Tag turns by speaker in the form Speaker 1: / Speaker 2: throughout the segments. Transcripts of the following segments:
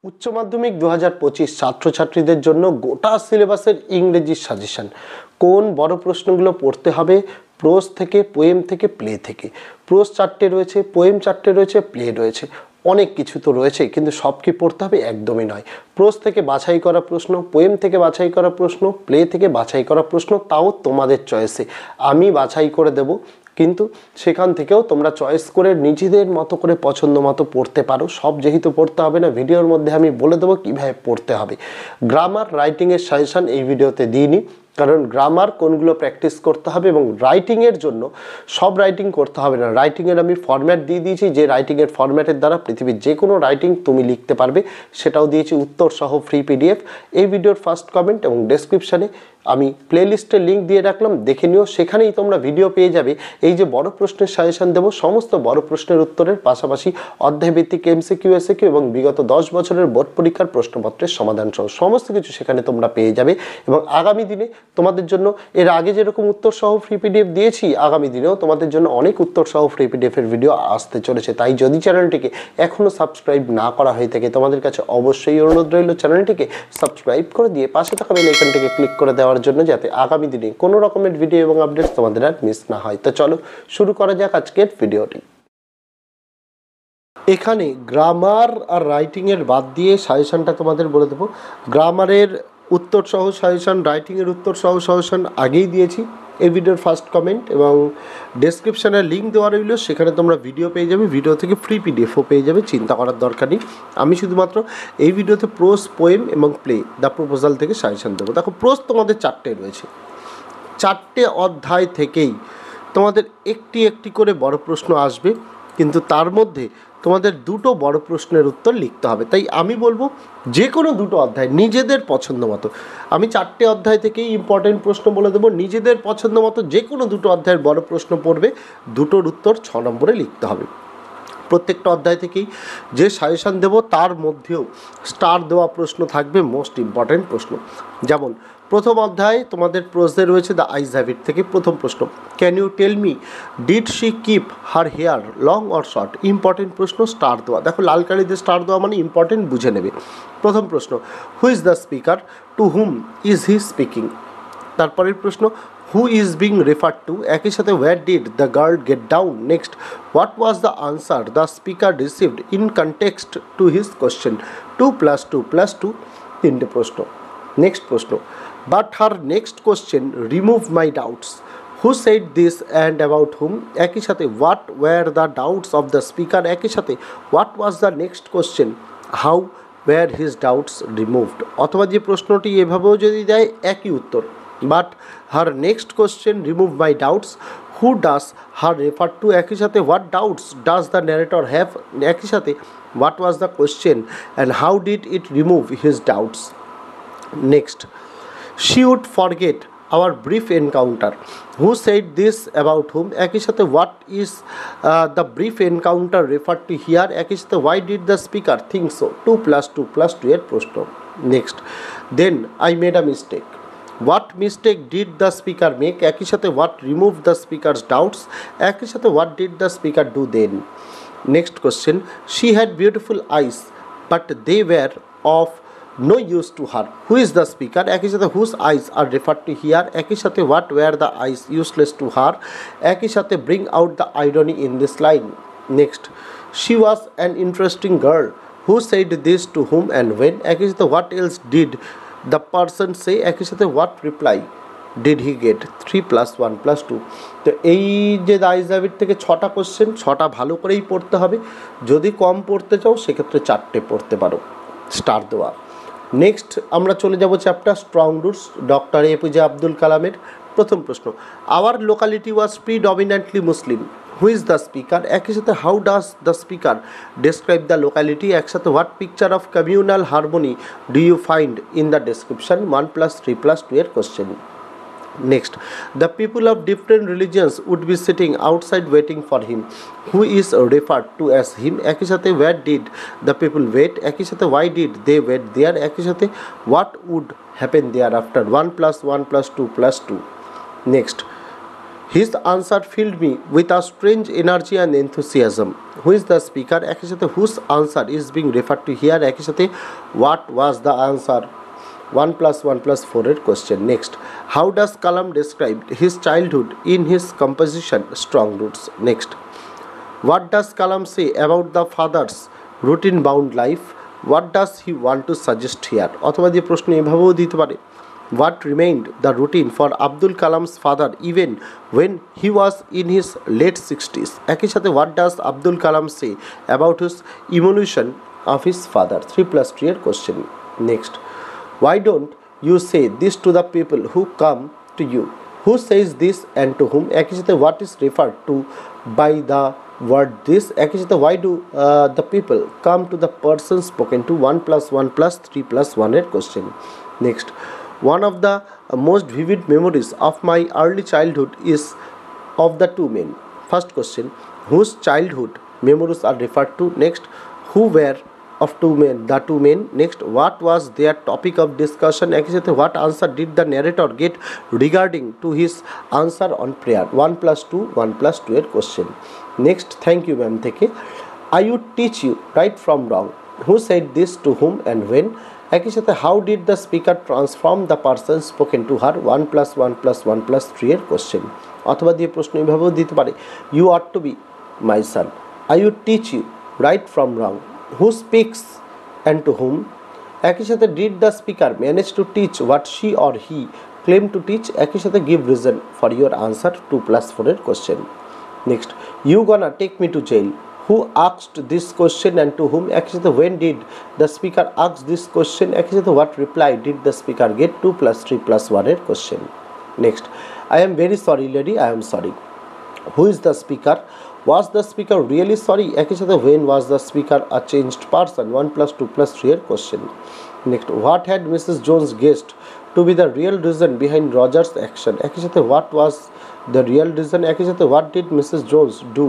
Speaker 1: উচ্চ মাধ্যমিক 2025 ছাত্রছাত্রীদের জন্য গোটা সিলেবাসের ইংরেজি সাজেশন। কোন বড় প্রশ্নগুলো পড়তে হবে প্রোজ থেকে, পোয়েম থেকে, প্লে থেকে। প্রোজ 4টে রয়েছে, পোয়েম 4টে রয়েছে, প্লে রয়েছে, অনেক কিছু তো রয়েছে, কিন্তু সব কি পড়তে হবে একদমই নয়। প্রোজ থেকে বাছাই করা প্রশ্ন, পোয়েম থেকে বাছাই করা প্রশ্ন, প্লে থেকে বাছাই করা প্রশ্ন, তাও তোমাদের চয়েসে। আমি বাছাই করে দেব, কিন্তু সেখান থেকেও তোমরা চয়েস করে নিজেদের মতো করে পছন্দ মতো পড়তে পারো। সব যেহেতু পড়তে হবে না, ভিডিওর মধ্যে আমি বলে দেবো কীভাবে পড়তে হবে। গ্রামার, রাইটিংয়ের সাজেশন এই ভিডিওতে দিইনি, কারণ গ্রামার কোনগুলো প্র্যাকটিস করতে হবে এবং রাইটিংয়ের জন্য সব রাইটিং করতে হবে না। রাইটিংয়ের আমি ফরম্যাট দিয়ে দিয়েছি, যে রাইটিংয়ের ফরম্যাটের দ্বারা পৃথিবীর যে কোনো রাইটিং তুমি লিখতে পারবে, সেটাও দিয়েছি উত্তর সহ ফ্রি পিডিএফ। এই ভিডিওর ফার্স্ট কমেন্ট এবং ডেসক্রিপশানে আমি প্লেলিস্টের লিঙ্ক দিয়ে রাখলাম, দেখে নিও। সেখানেই তোমরা ভিডিও পেয়ে যাবে। এই যে বড় প্রশ্নের সাজেশন দেবো, সমস্ত বড় প্রশ্নের উত্তরের পাশাপাশি অধ্যায়ভিত্তিক এমসিকিউ, এসএকিউ এবং বিগত 10 বছরের বোর্ড পরীক্ষার প্রশ্নপত্রের সমাধান সহ সমস্ত কিছু সেখানে তোমরা পেয়ে যাবে। এবং আগামী দিনে তোমাদের জন্য এর আগে যেরকম উত্তর সহ ফ্রি পিডিএফ দিয়েছি, আগামী দিনেও তোমাদের জন্য অনেক উত্তর সহ ফ্রি পিডিএফের ভিডিও আসতে চলেছে। তাই যদি চ্যানেলটিকে এখনও সাবস্ক্রাইব না করা হয়ে থাকে, তোমাদের কাছে অবশ্যই অনুরোধ রইল চ্যানেলটিকে সাবস্ক্রাইব করে দিয়ে পাশে থাকা বেল আইকনটিকে ক্লিক করে দেওয়ার জন্য, যাতে আগামী দিনে কোনো রকমের ভিডিও এবং আপডেটস তোমাদের আর মিস না হয়। তো চলো শুরু করা যাক আজকের ভিডিওটি। এখানে গ্রামার আর রাইটিংয়ের বাদ দিয়ে সাজেশনটা তোমাদের বলে দেবো। গ্রামারের উত্তর সহ সাজেশন, রাইটিংয়ের উত্তর সহ সাজেশন আগেই দিয়েছি। এই ভিডিওর ফার্স্ট কমেন্ট এবং ডেসক্রিপশানের লিঙ্ক দেওয়া রইল, সেখানে তোমরা ভিডিও পেয়ে যাবে, ভিডিও থেকে ফ্রি পিডিএফও পেয়ে যাবে, চিন্তা করার দরকার নেই। আমি শুধুমাত্র এই ভিডিওতে প্রোজ, পোয়েম এবং প্লে দ্য প্রপোজাল থেকে সাজেশন দেবো। দেখো, প্রোজ তোমাদের 4টে রয়েছে, 4টে অধ্যায় থেকেই তোমাদের একটি একটি করে বড় প্রশ্ন আসবে, কিন্তু তার মধ্যে তোমাদের দুটো বড় প্রশ্নের উত্তর লিখতে হবে। তাই আমি বলবো যে কোনো দুটো অধ্যায় নিজেদের পছন্দ মতো, আমি 4টে অধ্যায় থেকেই ইম্পর্টেন্ট প্রশ্ন বলে দেবো, নিজেদের পছন্দ মতো যে কোনো দুটো অধ্যায়ের বড় প্রশ্ন পড়বে, দুটোর উত্তর 6 নম্বরে লিখতে হবে। প্রত্যেকটা অধ্যায় থেকেই যে সাজেশান দেব তার মধ্যেও স্টার দেওয়া প্রশ্ন থাকবে, মোস্ট ইম্পর্ট্যান্ট প্রশ্ন। যেমন প্রথম অধ্যায়ে তোমাদের প্রশ্নে রয়েছে দ্য আইজ হ্যাবিট থেকে প্রথম প্রশ্ন, can you tell me did she keep her hair long or short? Important প্রশ্ন, স্টার দেওয়া। দেখো, লাল কালিতে স্টার দেওয়া মানে ইম্পর্টেন্ট, বুঝে নেবে। প্রথম প্রশ্ন, who is the speaker, to whom is he speaking? তারপরের প্রশ্ন, who is being referred to? একই সাথে where did the girl get down? Next, what was the answer the speaker received in context to his question? 2 plus 2 plus 2, তিনটে প্রশ্ন। Next প্রশ্ন, but her next question remove my doubts. Who said this and about whom? একই সাথে what were the doubts of the speaker? একই সাথে what was the next question? How were his doubts removed? অথবা যে প্রশ্নটি এভাবেও যদি দেয় একই উত্তর, but her next question remove my doubts. Who does her refer to? একই সাথে what doubts does the narrator have? একই সাথে what was the question and how did it remove his doubts? Next, she would forget our brief encounter. Who said this about whom? একই সাথে what is the brief encounter referred to here? একই সাথে why did the speaker think so? 2 plus 2 plus 2 এর প্রশ্ন। Next, then I made a mistake. What mistake did the speaker make? একই সাথে what removed the speaker's doubts? একই সাথে what did the speaker do then? Next question, she had beautiful eyes but they were of no use to her. Who is the speaker? একই সাথে whose eyes are referred to here? একই সাথে what were the eyes useless to her? একই সাথে bring out the irony in this line. Next, she was an interesting girl. Who said this to whom and when? একই সাথে what else did the person say? একই সাথে what reply did he get? 3 plus 1 plus 2. তো এই যে the eyes have it থেকে 6টা question, 6টা ভালো করেই পড়তে হবে। যদি কম পড়তে চাও সেক্ষেত্রে 4টে পড়তে পারো, স্টার দেওয়া। নেক্সট আমরা চলে যাব chapter strong roots, doctor APJ Abdul কালামের। প্রথম প্রশ্ন, our locality was predominantly Muslim. Who is the speaker? একই সাথে how does the speaker describe the locality? একসাথে what picture of communal harmony do you find in the description? 1 plus 3 plus 2 এর question. Next, the people of different religions would be sitting outside waiting for him. Who is referred to as him? একই সাথে where did the people wait? একই সাথে why did they wait there? একই সাথে what would happen thereafter? 1 plus 1 plus 2 plus 2. Next, His answer filled me with a strange energy and enthusiasm. Who is the speaker? একই সাথে whose answer is being referred to here. একই সাথে what was the answer? 1 plus 1 plus 4 এর question. Next, how does Kalam describe his childhood in his composition Strong Roots? Next, what does Kalam say about the father's routine bound life? What does he want to suggest here? অথবা দিয়ে প্রশ্ন এভাবেও দিতে পারে, what remained the routine for Abdul Kalam's father even when he was in his late 60s? একই সাথে what does Abdul Kalam say about his evolution of his father? 3 plus 3 এর question. Next, why don't you say this to the people who come to you? Who says this and to whom? একই সাথে what is referred to by the word this? একই সাথে why do the people come to the person spoken to? 1 plus 1 plus 3 plus 1 এর question. Next, one of the most vivid memories of my early childhood is of the two men. First question, whose childhood memories are referred to? Next, who were of two men, the two men? Next, what was their topic of discussion? একই সাথে what answer did the narrator get regarding to his answer on prayer? 1 plus 2 1 plus 2 এর question. Next, thank you ma'am থেকে, I would teach you right from wrong. Who said this to whom and when? একই সাথে how did the speaker transform the person spoken to her? 1 plus 1 plus 1 plus 3 এর question. অথবা দিয়ে প্রশ্ন এভাবেও দিতে পারে, you ought to be my son, I would teach you right from wrong. Who speaks and to whom? একই সাথে did the speaker manage to teach what she or he claimed to teach? একই সাথে give reason for your answer. 2 plus 4 এর question. Next, you gonna take me to jail. Who asked this question and to whom? একই সাথে when did the speaker ask this question? একই সাথে what reply did the speaker get? 2 plus 3 plus 1 এর question. Next, I am very sorry lady, I am sorry. Who is the speaker? Was the speaker really sorry? একই সাথে when was the speaker a changed person? 1 plus 2 plus 3 এর question. Next, what had Mrs. Jones guessed to be the real reason behind Roger's action? একই সাথে what was the real reason? একই সাথে what did Mrs. Jones do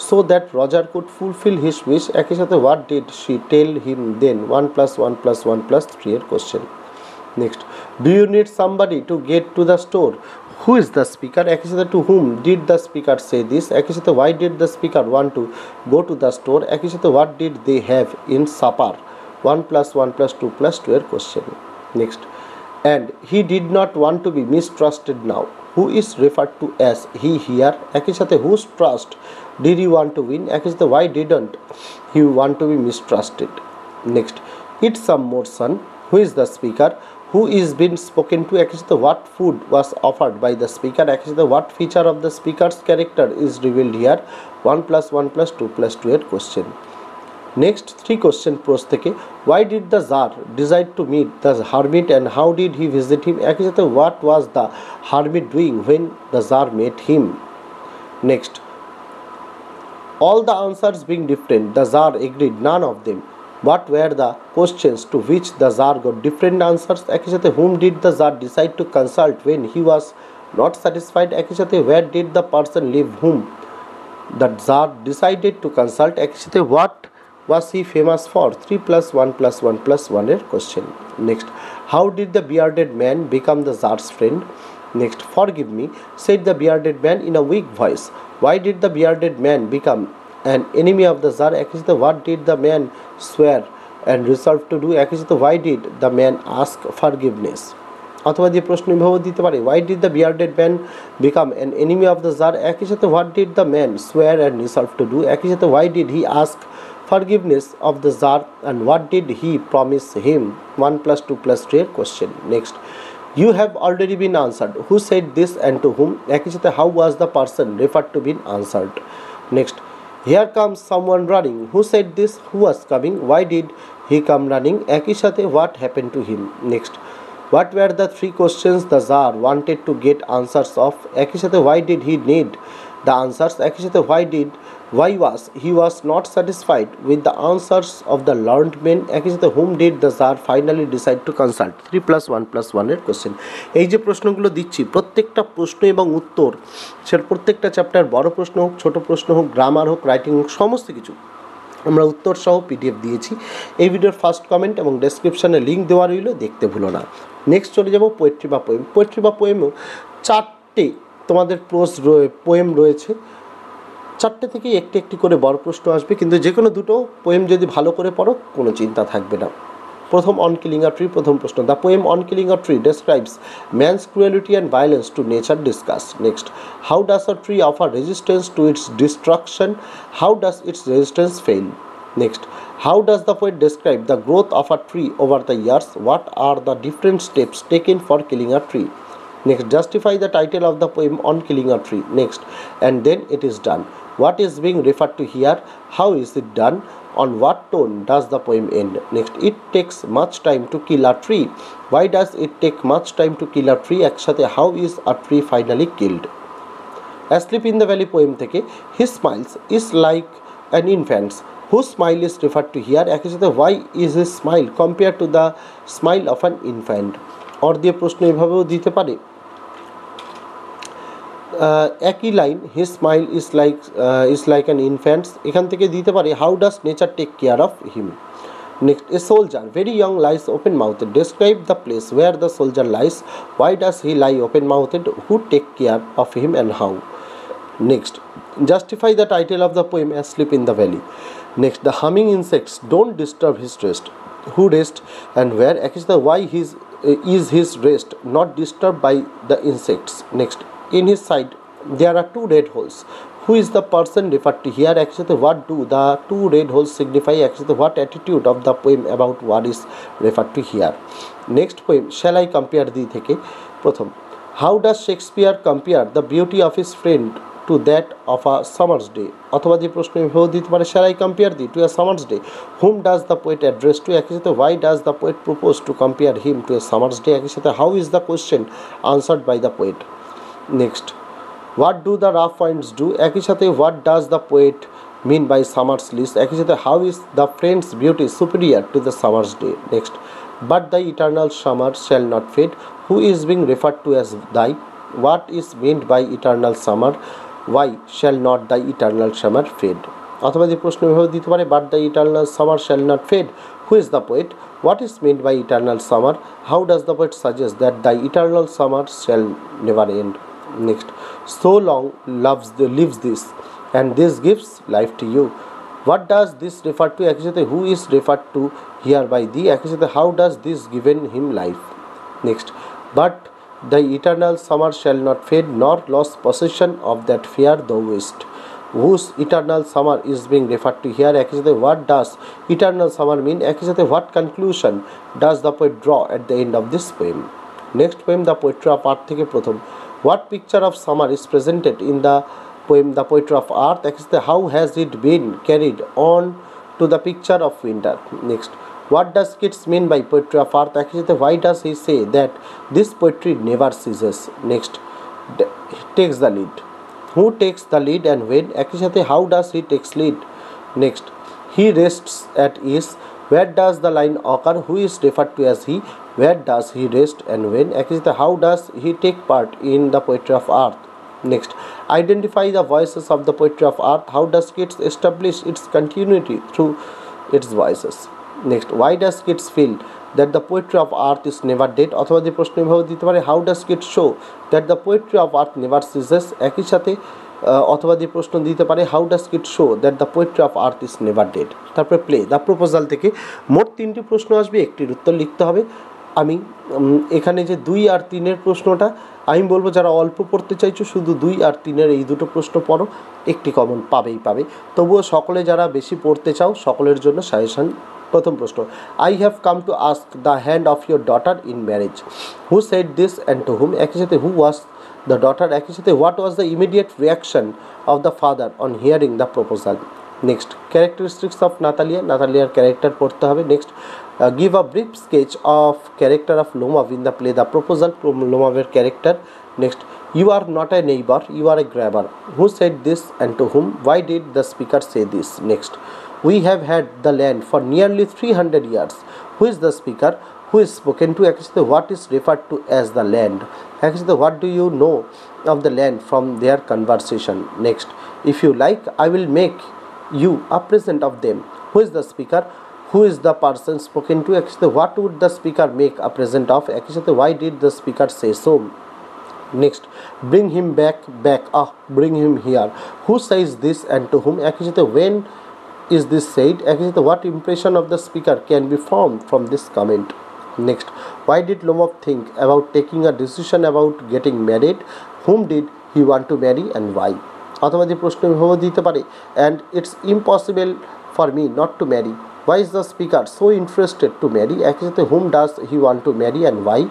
Speaker 1: so that Roger could fulfill his wish? একই সাথে what did she tell him then? 1 plus 1 plus 1 plus 3 এর question. Next, do you need somebody to get to the store? Who is the speaker? একই সাথে to whom did the speaker say this? একই সাথে why did the speaker want to go to the store? একই সাথে what did they have in supper? 1 plus 1 plus 2 plus 2 এর question. Next, and he did not want to be mistrusted now. Who is referred to as he here? একই সাথে whose trust did he want to win? একই সাথে why didn't he want to be mistrusted? Next, eat some more son. Who is the speaker? Who is being spoken to? একই সাথে what food was offered by the speaker? একই সাথে what feature of the speaker's character is revealed here? 1 plus 1 plus 2 plus 2 এর question. Next, 3 question Prose থেকে, why did the Tsar decide to meet the hermit and how did he visit him? একই সাথে what was the hermit doing when the Tsar met him? Next, all the answers being different, the Tsar agreed none of them. What were the questions to which the Tsar got different answers? একই সাথে whom did the Tsar decide to consult when he was not satisfied? একই সাথে where did the person live whom the Tsar decided to consult? একই সাথে what was he famous for? 3 plus 1 plus 1 plus 1 এর question. Next, how did the bearded man become the Tsar's friend? Next, forgive me, said the bearded man in a weak voice. Why did the bearded man become an enemy of the Tsar? একই সাথে what did the man swear and resolve to do? একই সাথে why did the man ask forgiveness? অথবা দিয়ে প্রশ্ন এভাবে দিতে পারে, why did the bearded man become an enemy of the Tsar? একই সাথে what did the man swear and resolve to do? একই সাথে why did he ask forgiveness of the Tsar and what did he promise him? 1 plus 2 plus 3 এর question. Next, you have already been answered. Who said this and to whom? একই সাথে how was the person referred to been answered? Next, here comes someone running. Who said this? Who was coming? Why did he come running? একই সাথে what happened to him? Next, what were the 3 questions the Tsar wanted to get answers of? একই সাথে why did he need the answers? একই সাথে why was he was not satisfied with the answers of the learned men? একই সাথে whom did the Tsar finally decide to consult? 3 plus 1 plus 1 এর question. এই যে প্রশ্নগুলো দিচ্ছি প্রত্যেকটা প্রশ্ন এবং উত্তর, সে প্রত্যেকটা চ্যাপ্টার বড় প্রশ্ন হোক ছোট প্রশ্ন হোক গ্রামার হোক রাইটিং হোক সমস্ত কিছু আমরা উত্তর সহ পিডিএফ দিয়েছি। এই ভিডিওর ফার্স্ট কমেন্ট এবং ডেসক্রিপশনে লিঙ্ক দেওয়া রইল, দেখতে ভুলো না। নেক্সট চলে যাব পোয়েট্রি বা পোয়েম। পোয়েট্রি বা পোয়েমও 4টে তোমাদের পোয়েম রয়েছে, 4টে থেকে একটি একটি করে বড় প্রশ্ন আসবে, কিন্তু যে কোনো দুটো পোয়েম যদি ভালো করে পড়ো কোনো চিন্তা থাকবে না। প্রথম অন কিলিং আ ট্রি, প্রথম প্রশ্ন, the poem on killing a tree describes man's cruelty and violence to nature discuss. Next, how does a tree offer resistance to its destruction, how does its resistance fail. Next, how does the poet describe the growth of a tree over the years? What are the different steps taken for killing a tree? Next, justify the title of the poem on killing a tree. Next, and then it is done. What is being referred to here? How is it done? On what tone does the poem end? Next, it takes much time to kill a tree. Why does it take much time to kill a tree? Actually, how is a tree finally killed? Asleep in the Valley poem থেকে his smiles is like an infant's. Whose smile is referred to here? একই সাথে why is his smile compared to the smile of an infant? Or দিয়ে প্রশ্ন এভাবেও দিতে পারে, একই line his smile is like an infant's, এখান থেকে দিতে পারে how does nature take care of him? Next, a soldier very young lies open mouthed. Describe the place where the soldier lies. Why does he lie open mouthed? Who take care of him and how? Next, justify the title of the poem Asleep in the Valley. Next, the humming insects don't disturb his rest. Who rest and where? Actually, why is his rest not disturbed by the insects? Next, in his side there are 2 red holes. Who is the person referred to here? Actually, what do the 2 red holes signify? Actually, what attitude of the poem about what is referred to here? Next poem, shall I compare thee থেকে প্রথম, how does Shakespeare compare the beauty of his friend to that of a summer's day? অথবা যে প্রশ্ন এভাবেও দিতে পারে, shall I compare thee to a summer's day? Whom does the poet address to? একই সাথে why does the poet propose to compare him to a summer's day? একই সাথে how is the question answered by the poet? Next, what do the rough winds do? একই সাথে what does the poet mean by summer's bliss? একই সাথে how is the friend's beauty superior to the summer's day? Next, but the eternal summer shall not fade. Who is being referred to as thy? What is meant by eternal summer? Why shall not the eternal summer fade? অথবা যে প্রশ্ন এভাবে দিতে পারে, but the eternal summer shall not fade. Who is the poet? What is meant by eternal summer? How does the poet suggest that the eternal summer shall never end? Next, so long lives this, and this gives life to you. What does this refer to? একই সাথে who is referred to here by thee? একই সাথে how does this given him life? Next, but the eternal summer shall not fade, nor lose possession of that fair thou wist. Whose eternal summer is being referred to here? একই সাথে what does eternal summer mean? একই সাথে what conclusion does the poet draw at the end of this poem? Next poem, the poetry of art থেকে প্রথম, what picture of summer is presented in the poem the poetry of art? একই সাথে how has it been carried on to the picture of winter? Next, what does Keats mean by poetry of art? একই সাথে why does he say that this poetry never ceases? Next, takes the lead. Who takes the lead and when? একই সাথে how does he takes lead? Next, he rests at ease. Where does the line occur? Who is referred to as he? Where does he rest and when? একই সাথে how does he take part in the poetry of art? Next, identify the voices of the poetry of art. How does Keats establish its continuity through its voices? Next, why does Keats feel that the poetry of art is never dead? অথবা যে প্রশ্ন এভাবে দিতে পারে, how does Keats show that the poetry of art never ceases? একই সাথে অথবা যে প্রশ্ন দিতে পারে, how does Keats show that the poetry of art is never dead? তারপরে প্লে দ্য প্রপোজাল থেকে মোট 3টি প্রশ্ন আসবে, একটির উত্তর লিখতে হবে। আমি এখানে যে 2 আর 3-এর প্রশ্নটা আমি বলবো যারা অল্প পড়তে চাইছো শুধু 2 আর 3-এর এই দুটো প্রশ্ন পড়ো, একটি কমন পাবে। তবুও সকলে যারা বেশি পড়তে চাও সকলের জন্য সাজেশন। প্রথম প্রশ্ন, I have come to ask the hand of your daughter in marriage. Who said this and to whom? একই সাথে who was the daughter? একই সাথে what was the immediate reaction of the father on hearing the proposal? Next, characteristics of Nataliaর character পড়তে হবে। Next, give a brief sketch of character of Lomov in the play The Proposal. Lomovের character. Next, you are not a neighbor, you are a grabber. Who said this and to whom? Why did the speaker say this? Next, we have had the land for nearly 300 years. Who is the speaker? Who is spoken to? Actually, what is referred to as the land? Actually, what do you know of the land from their conversation? Next, if you like, I will make you a present of them. Who is the speaker? Who is the person spoken to? Actually, what would the speaker make a present of? Actually, why did the speaker say so? Next bring him back bring him here, who says this and to whom, একই সাথে when is this said, একই সাথে what impression of the speaker can be formed from this comment. Next, why did Lomov think about taking a decision about getting married, whom did he want to marry and why. অথবা যে প্রশ্ন এভাবে দিতে পারে and it's impossible for me not to marry, why is the speaker so interested to marry, একই সাথে whom does he want to marry and why.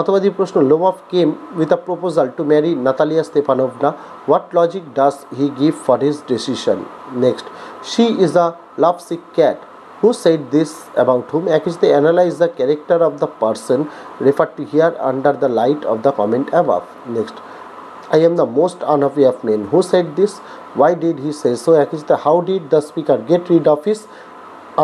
Speaker 1: অথবা যে প্রশ্ন Lomov came with a proposal to marry Natalia Stepanovna, what logic does he give for his decision. Next, she is a love sick cat, who said this about whom, একই সাথে analyse the character of the person refer to here under the light of the comment above. Next, I am the most unhappy of men, who said this, why did he say so, একই সাথে how did the speaker get rid of his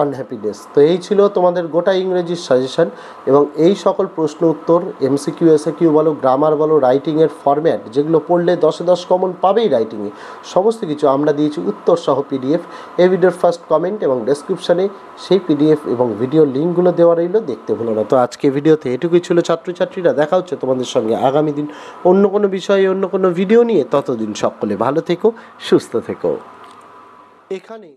Speaker 1: unhappiness. তো এই ছিল তোমাদের গোটা ইংরেজির suggestion এবং এই সকল প্রশ্ন উত্তর এমসিকিউ এসএকিউ বলো, গ্রামার বলো, রাইটিংয়ের ফরম্যাট যেগুলো পড়লে 10-এ 10 কমন পাবেই রাইটিংয়ে, সমস্ত কিছু আমরা দিয়েছি উত্তর সহ পিডিএফ. এই ভিডিওর ফার্স্ট কমেন্ট এবং ডেসক্রিপশানে সেই পিডিএফ এবং ভিডিও লিঙ্কগুলো দেওয়া রইল, দেখতে ভুলো না. তো আজকে ভিডিওতে এটুকুই ছিল ছাত্রছাত্রীরা, দেখা হচ্ছে তোমাদের সঙ্গে আগামী দিন অন্য কোনো বিষয়ে অন্য কোনো ভিডিও নিয়ে. ততদিন সকলে ভালো থেকো, সুস্থ থেকো. এখানে